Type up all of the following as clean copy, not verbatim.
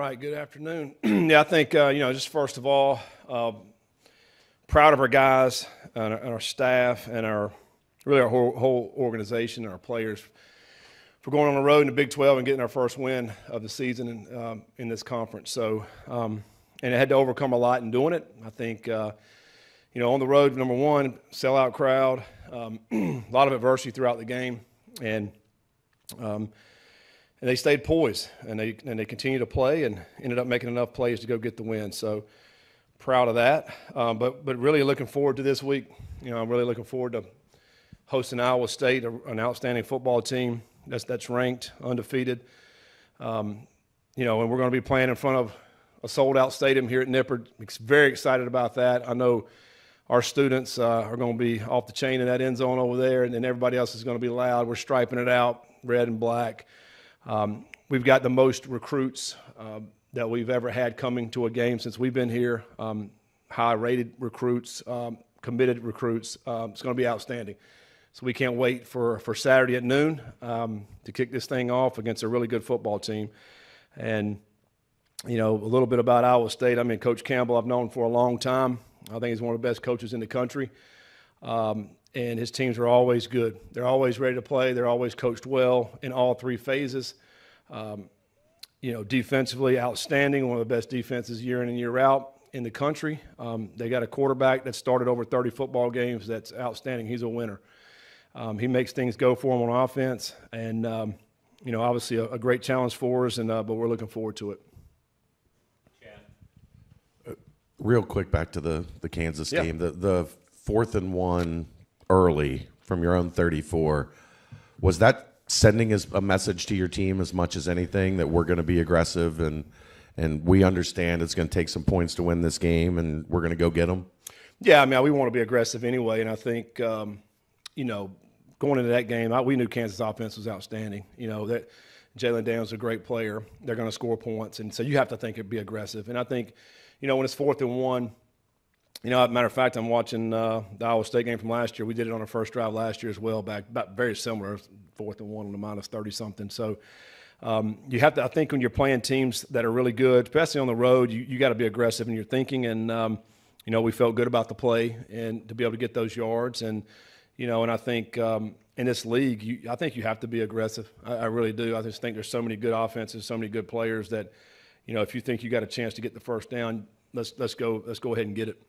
right, good afternoon. Yeah, I think, just first of all, proud of our guys and our staff and our whole organization and our players for going on the road in the Big 12 and getting our first win of the season in this conference. So, and it had to overcome a lot in doing it. I think, on the road, number one, sellout crowd, a lot of adversity throughout the game, and they stayed poised, and they continued to play and ended up making enough plays to go get the win. So proud of that. But really looking forward to this week. I'm really looking forward to hosting Iowa State, an outstanding football team that's ranked, undefeated. And we're going to be playing in front of a sold-out stadium here at Nippert. Very excited about that. I know our students are going to be off the chain in that end zone over there, and then everybody else is going to be loud. We're striping it out, red and black. We've got the most recruits that we've ever had coming to a game since we've been here, high-rated recruits, committed recruits. It's going to be outstanding. So we can't wait for Saturday at noon to kick this thing off against a really good football team. And, a little bit about Iowa State. I mean, Coach Campbell I've known for a long time. I think he's one of the best coaches in the country. And his teams are always good. They're always ready to play. They're always coached well in all three phases. Defensively outstanding, one of the best defenses year in and year out in the country. They got a quarterback that started over 30 football games that's outstanding. He's a winner. He makes things go for him on offense. And, obviously a great challenge for us, but we're looking forward to it. Real quick back to the Kansas Yeah. game. The 4th and 1 early from your own 34, was that sending a message to your team as much as anything that we're going to be aggressive and we understand it's going to take some points to win this game and we're going to go get them? Yeah, I mean, we want to be aggressive anyway, and I think, going into that game, we knew Kansas' offense was outstanding. That Jalen Daniels is a great player. They're going to score points, and so you have to think it'd be aggressive. And I think, when it's 4th and 1, matter of fact, I'm watching the Iowa State game from last year. We did it on our first drive last year as well, back very similar, 4th and 1 on the minus 30-something. So you have to – I think when you're playing teams that are really good, especially on the road, you got to be aggressive in your thinking. And, we felt good about the play and to be able to get those yards. And, and I think in this league, I think you have to be aggressive. I really do. I just think there's so many good offenses, so many good players that, if you think you got a chance to get the first down, let's go ahead and get it.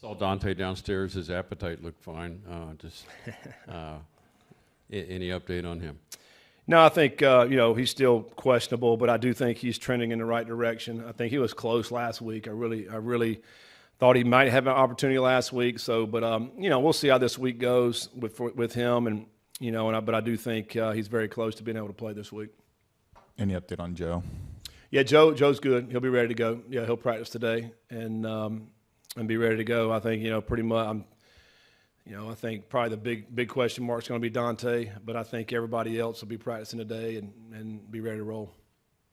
Saw Dante downstairs. His appetite looked fine. Any update on him? No, I think, he's still questionable, but I do think he's trending in the right direction. I think he was close last week. I really thought he might have an opportunity last week. So, but, we'll see how this week goes with him. And, but I do think he's very close to being able to play this week. Any update on Joe? Yeah, Joe's good. He'll be ready to go. Yeah, he'll practice today and be ready to go. I think, pretty much I think probably the big question mark is going to be Dante, but I think everybody else will be practicing today and be ready to roll.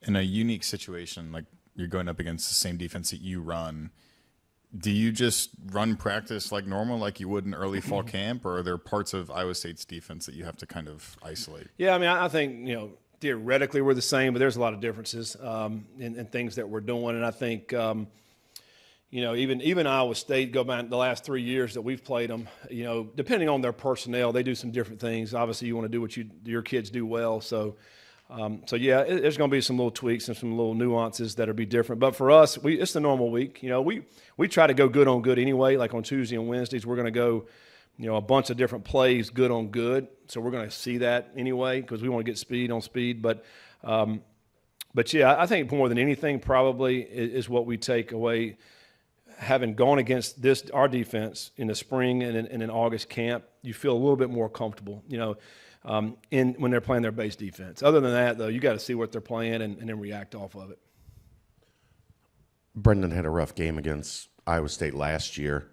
In a unique situation, like you're going up against the same defense that you run, do you just run practice like normal, like you would in early fall camp, or are there parts of Iowa State's defense that you have to kind of isolate? Yeah, I mean, I think, theoretically we're the same, but there's a lot of differences in things that we're doing. And I think, even Iowa State, go back the last 3 years that we've played them, depending on their personnel, they do some different things. Obviously, you want to do what your kids do well. So yeah, there's going to be some little tweaks and some little nuances that'll be different. But for us, it's the normal week. We try to go good on good anyway. Like on Tuesday and Wednesdays, we're going to go a bunch of different plays, good on good. So we're going to see that anyway because we want to get speed on speed. But yeah, I think more than anything probably is what we take away. Having gone against our defense in the spring and in August camp, you feel a little bit more comfortable, when they're playing their base defense. Other than that, though, you got to see what they're playing and then react off of it. Brendan had a rough game against Iowa State last year.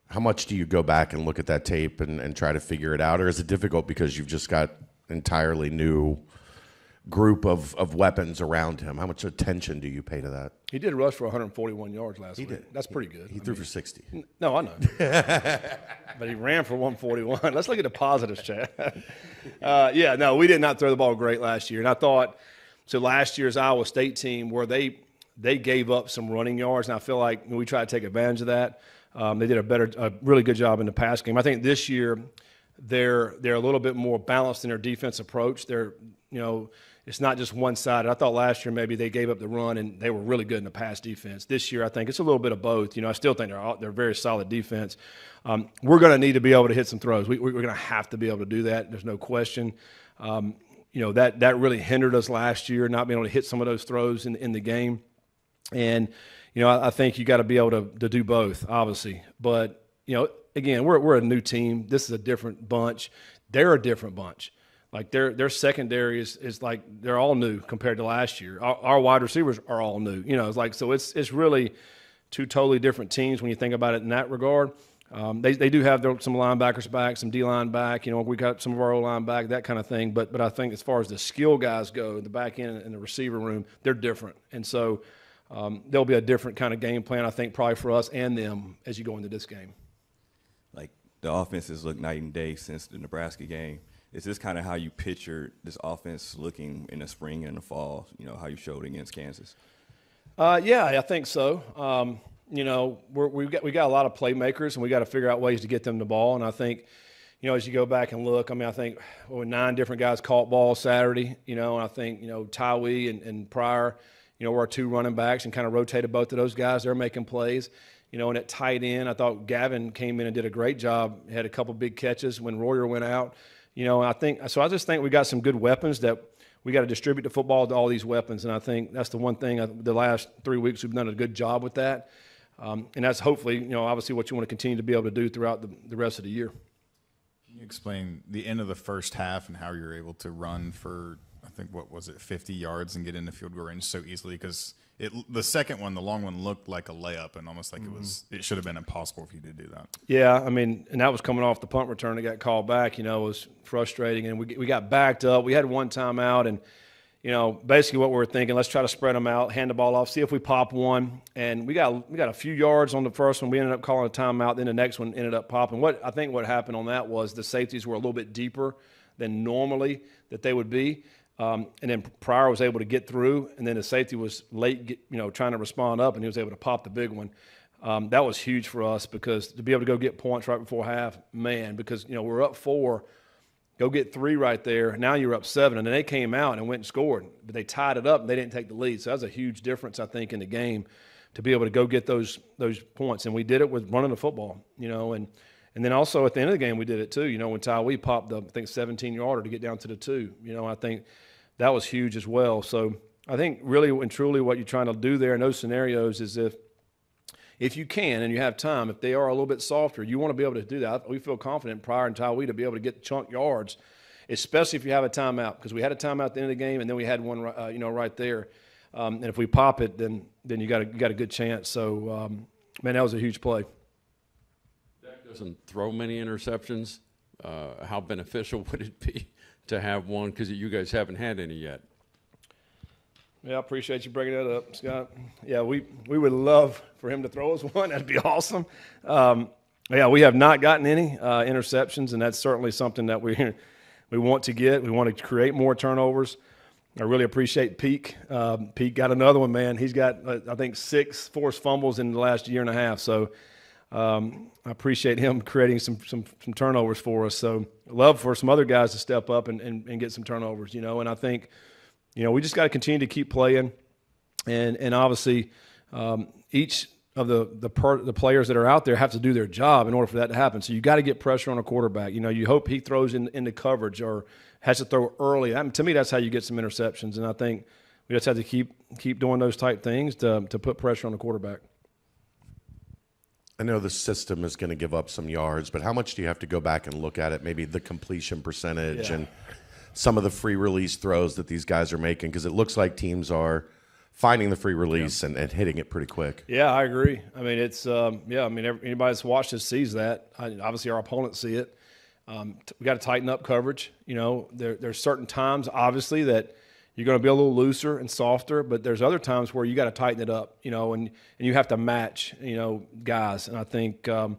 How much do you go back and look at that tape and try to figure it out, or is it difficult because you've just got entirely new group of weapons around him? How much attention do you pay to that? He did rush for 141 yards last week. Did. That's pretty good. He threw for 60. No, I know. But he ran for 141. Let's look at the positives, Chad. We did not throw the ball great last year. And I thought, So last year's Iowa State team, where they gave up some running yards, and I feel like we try to take advantage of that. They did a really good job in the pass game. I think this year they're a little bit more balanced in their defense approach. It's not just one-sided. I thought last year maybe they gave up the run and they were really good in the pass defense. This year I think it's a little bit of both. I still think they're a very solid defense. We're going to need to be able to hit some throws. We're going to have to be able to do that. There's no question. That really hindered us last year, not being able to hit some of those throws in the game. And, I think you got to be able to do both, obviously. But, again, we're a new team. This is a different bunch. They're a different bunch. Like their secondary is like they're all new compared to last year. Our wide receivers are all new. It's really two totally different teams when you think about it in that regard. They do have some linebackers back, some D-line back. We got some of our O-line back, that kind of thing. But I think as far as the skill guys go, the back end and the receiver room, they're different. And so there'll be a different kind of game plan, I think, probably for us and them as you go into this game. Like the offenses look night and day since the Nebraska game. Is this kind of how you picture this offense looking in the spring and the fall, how you showed against Kansas? Yeah, I think so. We got a lot of playmakers, and we got to figure out ways to get them the ball. And I think, as you go back and look, I think 9 different guys caught balls Saturday, and I think, Tywee and Pryor, were our 2 running backs and kind of rotated both of those guys. They're making plays. And at tight end, I thought Gavin came in and did a great job. He had a couple big catches when Royer went out. I just think we got some good weapons that we got to distribute the football to all these weapons. And I think that's the one thing the last 3 weeks we've done a good job with that. And that's hopefully, obviously what you want to continue to be able to do throughout the rest of the year. Can you explain the end of the first half and how you're able to run for, I think, 50 yards and get in the field goal range so easily? Because the second one, the long one, looked like a layup and almost like it should have been impossible for you to do that. Yeah, and that was coming off the punt return that got called back. It was frustrating, and we got backed up. We had one timeout, and basically what we were thinking, let's try to spread them out, hand the ball off, see if we pop one. And we got a few yards on the first one. We ended up calling a timeout. Then the next one ended up popping. What happened on that was the safeties were a little bit deeper than normally that they would be. And then Pryor was able to get through, and then the safety was late, trying to respond up, and he was able to pop the big one. That was huge for us because to be able to go get points right before half, because we're up 4, go get 3 right there. Now you're up 7, and then they came out and went and scored, but they tied it up and they didn't take the lead. So that was a huge difference, I think, in the game to be able to go get those points, and we did it with running the football, And then also at the end of the game we did it too. When Tywee popped the, I think, 17-yarder to get down to the 2. I think that was huge as well. So I think really and truly what you're trying to do there in those scenarios is if you can and you have time, if they are a little bit softer, you want to be able to do that. We feel confident Pryor and Tywee to be able to get chunk yards, especially if you have a timeout, because we had a timeout at the end of the game and then we had one right there. And if we pop it, then you got a good chance. So that was a huge play. Dak doesn't throw many interceptions. How beneficial would it be to have one, because you guys haven't had any yet? Yeah, I appreciate you bringing that up, Scott. Yeah, we would love for him to throw us one. That'd be awesome. We have not gotten any interceptions, and that's certainly something that we want to get. We want to create more turnovers. I really appreciate Peak. Peak got another one, man. He's got, I think, 6 forced fumbles in the last year and a half. So I appreciate him creating some turnovers for us. So love for some other guys to step up and get some turnovers, And I think, we just got to continue to keep playing. And obviously each of the players that are out there have to do their job in order for that to happen. So you got to get pressure on a quarterback. You hope he throws into coverage or has to throw early. To me, that's how you get some interceptions. And I think we just have to keep doing those type things to put pressure on the quarterback. I know the system is going to give up some yards, but how much do you have to go back and look at it? Maybe the completion percentage and some of the free release throws that these guys are making, because it looks like teams are finding the free release and hitting it pretty quick. Yeah, I agree. It's anybody that's watched this sees that. Obviously, our opponents see it. We got to tighten up coverage. There's certain times, obviously, that you're going to be a little looser and softer, but there's other times where you got to tighten it up, and you have to match, guys. And I think, and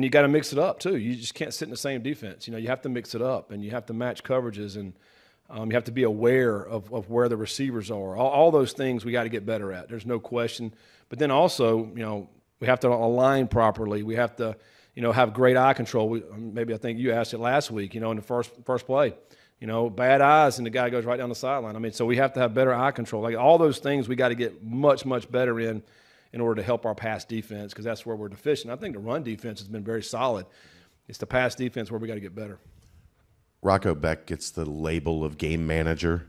you got to mix it up too. You just can't sit in the same defense. You have to mix it up, and you have to match coverages. And You have to be aware of where the receivers are. All those things we got to get better at. There's no question. But then also, we have to align properly. We have to, have great eye control. Maybe I think you asked it last week, in the first play. Bad eyes and the guy goes right down the sideline. I mean, so we have to have better eye control. Like all those things we got to get much, much better in order to help our pass defense, because that's where we're deficient. I think the run defense has been very solid. It's the pass defense where we got to get better. Rocco Beck gets the label of game manager,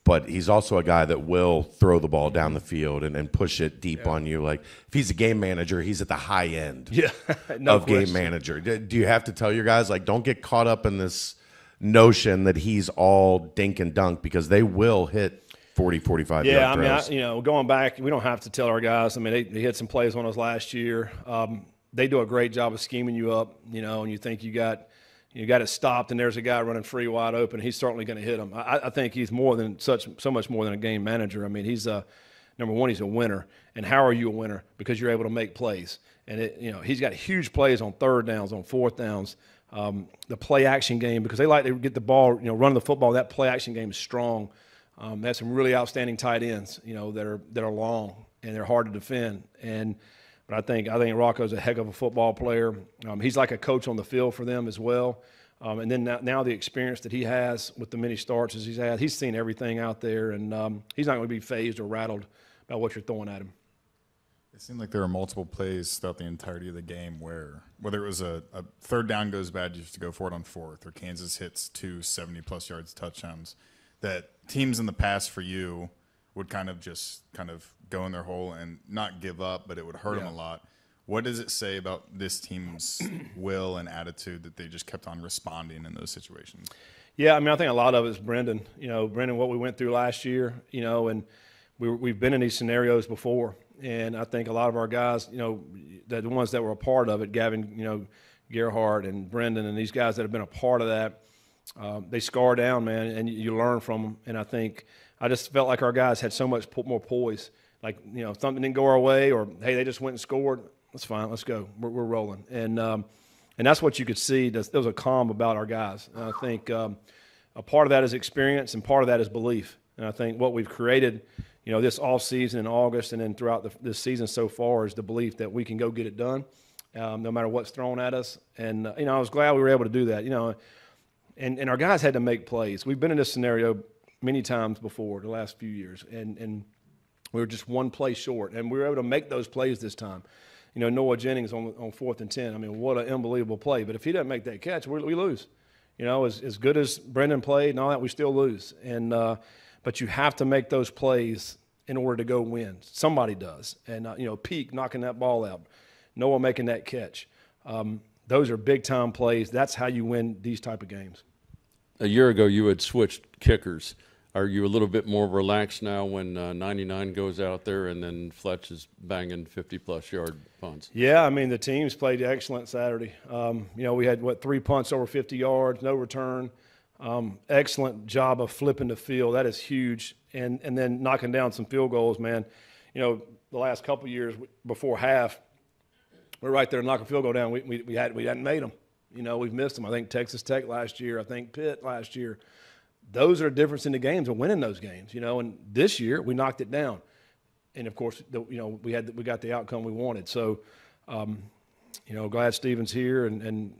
but he's also a guy that will throw the ball down the field and push it deep on you. Like if he's a game manager, he's at the high end No of question. game manager. Do you have to tell your guys, like, don't get caught up in this notion that he's all dink and dunk, because they will hit 40, 45 yard throws? Going back, we don't have to tell our guys. I mean, they hit some plays on us last year. They do a great job of scheming you up, and you think you got it stopped, and there's a guy running free wide open. He's certainly going to hit him. I think he's so much more than a game manager. I mean, he's number one, he's a winner. And how are you a winner? Because you're able to make plays. And he's got huge plays on third downs, on fourth downs. The play action game, because they like to get the ball, running the football. That play action game is strong. They have some really outstanding tight ends, that are long and they're hard to defend. But I think Rocco's a heck of a football player. He's like a coach on the field for them as well. And then now the experience that he has with the many starts as he's had, he's seen everything out there, and he's not going to be fazed or rattled by what you're throwing at him. It seemed like there were multiple plays throughout the entirety of the game where, whether it was a third down goes bad, you have to go for it on fourth, or Kansas hits 2 70-plus yards touchdowns, that teams in the past for you would kind of go in their hole and not give up, but it would hurt them a lot. What does it say about this team's will and attitude that they just kept on responding in those situations? Yeah, I mean, I think a lot of it is Brendan. Brendan, what we went through last year, and we've been in these scenarios before. And I think a lot of our guys, the ones that were a part of it, Gavin, Gerhardt and Brendan and these guys that have been a part of that, they scar down, man, and you learn from them. And I just felt like our guys had so much more poise. Like, if something didn't go our way, or, hey, they just went and scored, that's fine, let's go. We're rolling. And that's what you could see. There was a calm about our guys. And I think a part of that is experience, and part of that is belief. And I think what we've created, this off season in August and then throughout this season so far is the belief that we can go get it done, no matter what's thrown at us. And, I was glad we were able to do that, and our guys had to make plays. We've been in this scenario many times before the last few years, and we were just one play short, and we were able to make those plays this time. Noah Jennings on 4th and 10. I mean, what an unbelievable play. But if he doesn't make that catch, we lose. As good as Brendan played and all that, we still lose. And but you have to make those plays in order to go win. Somebody does. And, Peak knocking that ball out, Noah making that catch. Those are big-time plays. That's how you win these type of games. A year ago, you had switched kickers. Are you a little bit more relaxed now when 99 goes out there and then Fletch is banging 50-plus yard punts? Yeah, I mean, the teams played excellent Saturday. We had, 3 punts over 50 yards, no return. Excellent job of flipping the field. That is huge. And then knocking down some field goals, man. The last couple of years before half, we're right there knocking field goal down. We hadn't made them. We've missed them. I think Texas Tech last year. I think Pitt last year. Those are a difference in the games and winning those games, and this year we knocked it down. And of course, we got the outcome we wanted. So, glad Steven's here and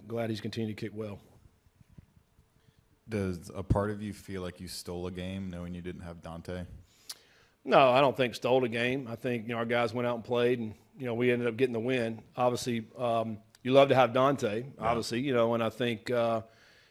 glad he's continued to kick well. Does a part of you feel like you stole a game knowing you didn't have Dante? No, I don't think stole a game. I think, our guys went out and played, and, we ended up getting the win. Obviously, you love to have Dante, obviously, and I think,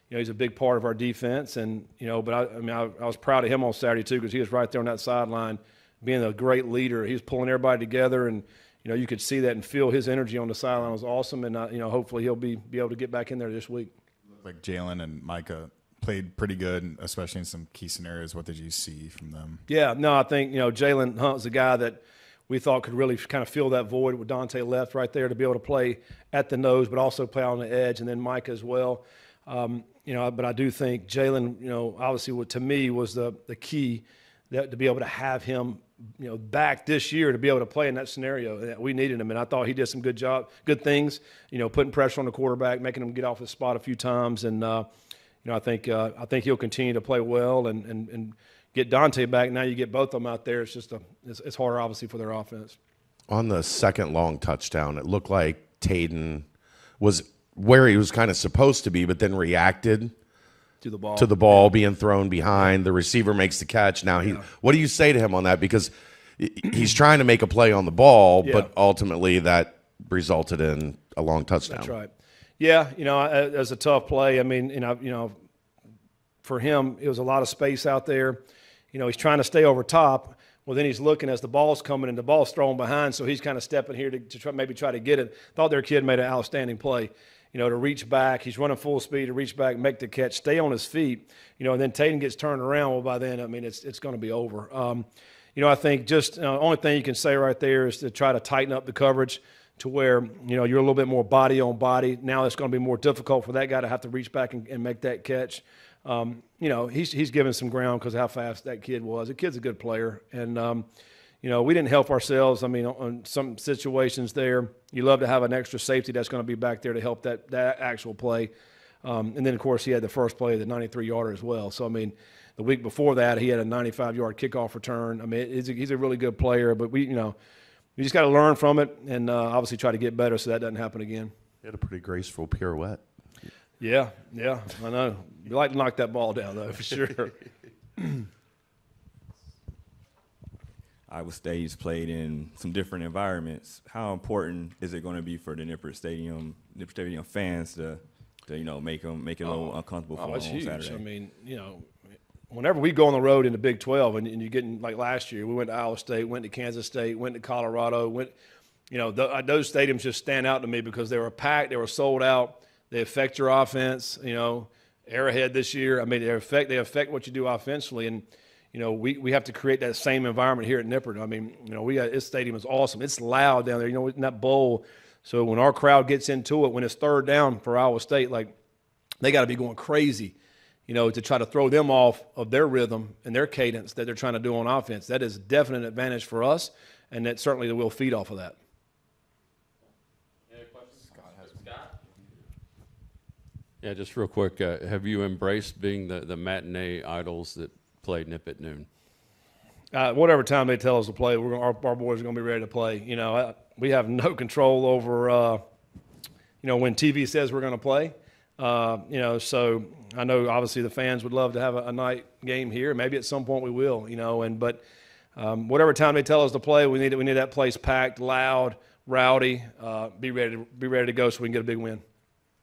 he's a big part of our defense. And, but I was proud of him on Saturday too, because he was right there on that sideline being a great leader. He was pulling everybody together, and, you could see that and feel his energy on the sideline was awesome. And, hopefully he'll be able to get back in there this week. Looked like Jalen and Micah played pretty good, especially in some key scenarios. What did you see from them? Yeah, no, I think, Jalen Hunt's a guy that we thought could really kind of fill that void with Dante left right there to be able to play at the nose, but also play on the edge, and then Micah as well. But I do think Jalen, obviously to me was the key to be able to have him, back this year to be able to play in that scenario. We needed him, and I thought he did some good things, putting pressure on the quarterback, making him get off his spot a few times. And, I think he'll continue to play well and get Dante back. Now you get both of them out there. It's just it's harder, obviously, for their offense. On the second long touchdown, it looked like Taden was where he was kind of supposed to be, but then reacted To the ball. to the ball being thrown behind. The receiver makes the catch. Now, what do you say to him on that? Because he's trying to make a play on the ball, but ultimately that resulted in a long touchdown. That's right. Yeah, it was a tough play. I mean, for him, it was a lot of space out there. He's trying to stay over top. Well, then he's looking as the ball's coming and the ball's thrown behind, so he's kind of stepping here to maybe try to get it. Thought their kid made an outstanding play, to reach back. He's running full speed to reach back, make the catch, stay on his feet, and then Tatum gets turned around. Well, by then, I mean, it's going to be over. I think just the only thing you can say right there is to try to tighten up the coverage to where, you're a little bit more body on body. Now it's going to be more difficult for that guy to have to reach back and make that catch. He's given some ground because of how fast that kid was. The kid's a good player. And, we didn't help ourselves. I mean, on some situations there, you love to have an extra safety that's going to be back there to help that actual play. And then, of course, he had the first play, the 93-yarder as well. So, I mean, the week before that, he had a 95-yard kickoff return. I mean, he's a really good player. But we just got to learn from it and obviously try to get better so that doesn't happen again. He had a pretty graceful pirouette. Yeah, I know. You like to knock that ball down, though, for sure. Iowa State's played in some different environments. How important is it going to be for the Nippert Stadium fans to make it a little uncomfortable for them on It's huge. Saturday? I mean, whenever we go on the road in the Big 12 and you're getting, like last year, we went to Iowa State, went to Kansas State, went to Colorado, those stadiums just stand out to me because they were packed, they were sold out. They affect your offense, Arrowhead this year. I mean, they affect what you do offensively. And, we have to create that same environment here at Nippert. I mean, this stadium is awesome. It's loud down there, in that bowl. So when our crowd gets into it, when it's third down for Iowa State, like they got to be going crazy, to try to throw them off of their rhythm and their cadence that they're trying to do on offense. That is a definite advantage for us, and that certainly we'll feed off of that. Yeah, just real quick, have you embraced being the matinee idols that play Nip at noon? Whatever time they tell us to play, our boys are going to be ready to play. We have no control over, when TV says we're going to play. So I know obviously the fans would love to have a night game here. Maybe at some point we will, but whatever time they tell us to play, we need that place packed, loud, rowdy, be ready to go so we can get a big win.